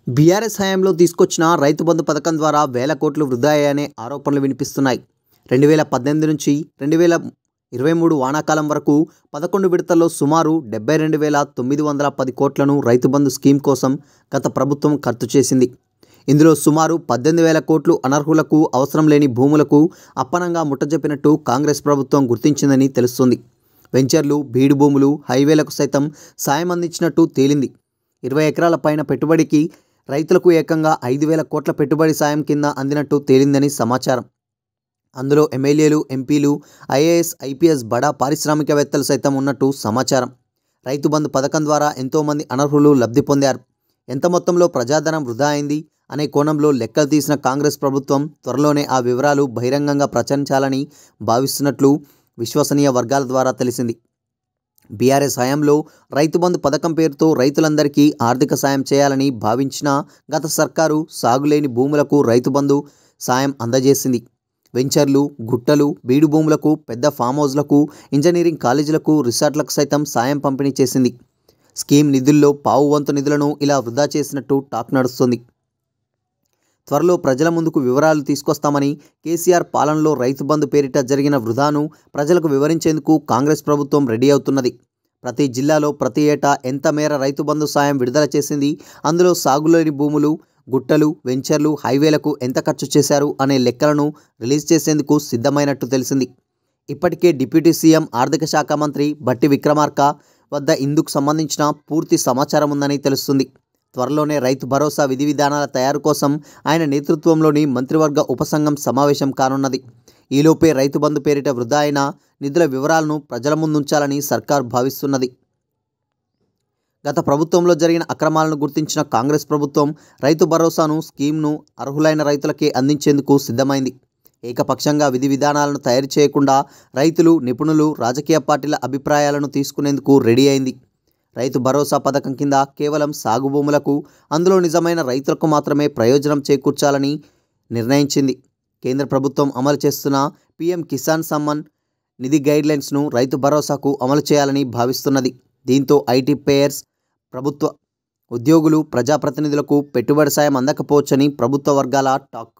BRS హయాంలో తీసుకొచ్చిన రైతు బంధు పథకం ద్వారా వేల కోట్లు వృధా అయ్యాయనే ఆరోపణలు వినిపిస్తున్నాయి. 2018 నుంచి 2023 వానాకాలం వరకు 11 విడతల్లో సుమారు 72,910 కోట్లను రైతు బంధు స్కీమ్ కోసం గత ప్రభుత్వం ఖర్చు చేసింది. ఇందులో సుమారు 18,000 కోట్లు అనర్హులకు, అవసరం లేని భూములకు అప్పనంగా ముట్టజెప్పినట్టు కాంగ్రెస్ ప్రభుత్వం గుర్తించిందని తెలుస్తుంది. వెంచర్లు, బీడు భూములు, హైవేలకు సైతం సాయం అందించినట్టు తేలింది. 20 ఎకరాల పైన పెట్టుబడికి రైతులకు ఏకంగా 5,000 కోట్ల పెట్టుబడి సాయం కింద అందినట్టు తేలిందని సమాచారం. అందులో ఎమ్మెల్యేలు, ఎంపీలు, ఐఏఎస్, ఐపీఎస్, బడా పారిశ్రామికవేత్తలు సైతం ఉన్నట్టు సమాచారం. రైతు బంధు పథకం ద్వారా ఎంతోమంది అనర్హులు లబ్ధి పొందారు. ఎంత మొత్తంలో ప్రజాధనం వృధా అయింది అనే కోణంలో లెక్కలు తీసిన కాంగ్రెస్ ప్రభుత్వం త్వరలోనే ఆ వివరాలు బహిరంగంగా ప్రచురించాలని భావిస్తున్నట్లు విశ్వసనీయ వర్గాల ద్వారా తెలిసింది. బీఆర్ఎస్ హయాంలో రైతు బంధు పథకం పేరుతో రైతులందరికీ ఆర్థిక సాయం చేయాలని భావించిన గత సర్కారు సాగులేని భూములకు రైతు బంధు సాయం అందజేసింది. వెంచర్లు, గుట్టలు, బీడు భూములకు, పెద్ద ఫామ్ హౌస్లకు, ఇంజనీరింగ్ కాలేజీలకు, రిసార్ట్లకు సైతం సాయం పంపిణీ చేసింది. స్కీమ్ నిధుల్లో పావు వంతు నిధులను ఇలా వృధా చేసినట్టు టాక్ నడుస్తుంది. త్వరలో ప్రజల ముందుకు వివరాలు తీసుకొస్తామని, కేసీఆర్ పాలనలో రైతు బంధు పేరిట జరిగిన వృధాను ప్రజలకు వివరించేందుకు కాంగ్రెస్ ప్రభుత్వం రెడీ అవుతున్నది. ప్రతి జిల్లాలో ప్రతి ఏటా ఎంత మేర రైతు బంధు సాయం విడుదల చేసింది, అందులో సాగులేని భూములు, గుట్టలు, వెంచర్లు, హైవేలకు ఎంత ఖర్చు చేశారు అనే లెక్కలను రిలీజ్ చేసేందుకు సిద్ధమైనట్టు తెలిసింది. ఇప్పటికే డిప్యూటీ సీఎం, ఆర్థిక శాఖ మంత్రి బట్టి విక్రమార్క వద్ద ఇందుకు సంబంధించిన పూర్తి సమాచారం ఉందని తెలుస్తుంది. త్వరలోనే రైతు భరోసా విధి విధానాల తయారు కోసం ఆయన నేతృత్వంలోని మంత్రివర్గ ఉపసంఘం సమావేశం కానున్నది. ఈలోపే రైతు బంధు పేరిట వృధా అయిన నిధుల వివరాలను ప్రజల ముందుంచాలని సర్కార్ భావిస్తున్నది. గత ప్రభుత్వంలో జరిగిన అక్రమాలను గుర్తించిన కాంగ్రెస్ ప్రభుత్వం రైతు భరోసాను స్కీమ్ను అర్హులైన రైతులకే అందించేందుకు సిద్ధమైంది. ఏకపక్షంగా విధి విధానాలను తయారు చేయకుండా రైతులు, నిపుణులు, రాజకీయ పార్టీల అభిప్రాయాలను తీసుకునేందుకు రెడీ అయింది. రైతు భరోసా పథకం కింద కేవలం సాగు భూములకు, అందులో నిజమైన రైతులకు మాత్రమే ప్రయోజనం చేకూర్చాలని నిర్ణయించింది. కేంద్ర ప్రభుత్వం అమలు చేస్తున్న పీఎం కిసాన్ సమ్మాన్ నిధి గైడ్లైన్స్ను రైతు భరోసాకు అమలు చేయాలని భావిస్తున్నది. దీంతో ఐటీ పేయర్స్, ప్రభుత్వ ఉద్యోగులు, ప్రజాప్రతినిధులకు పెట్టుబడి సాయం అందకపోవచ్చని ప్రభుత్వ వర్గాల టాక్.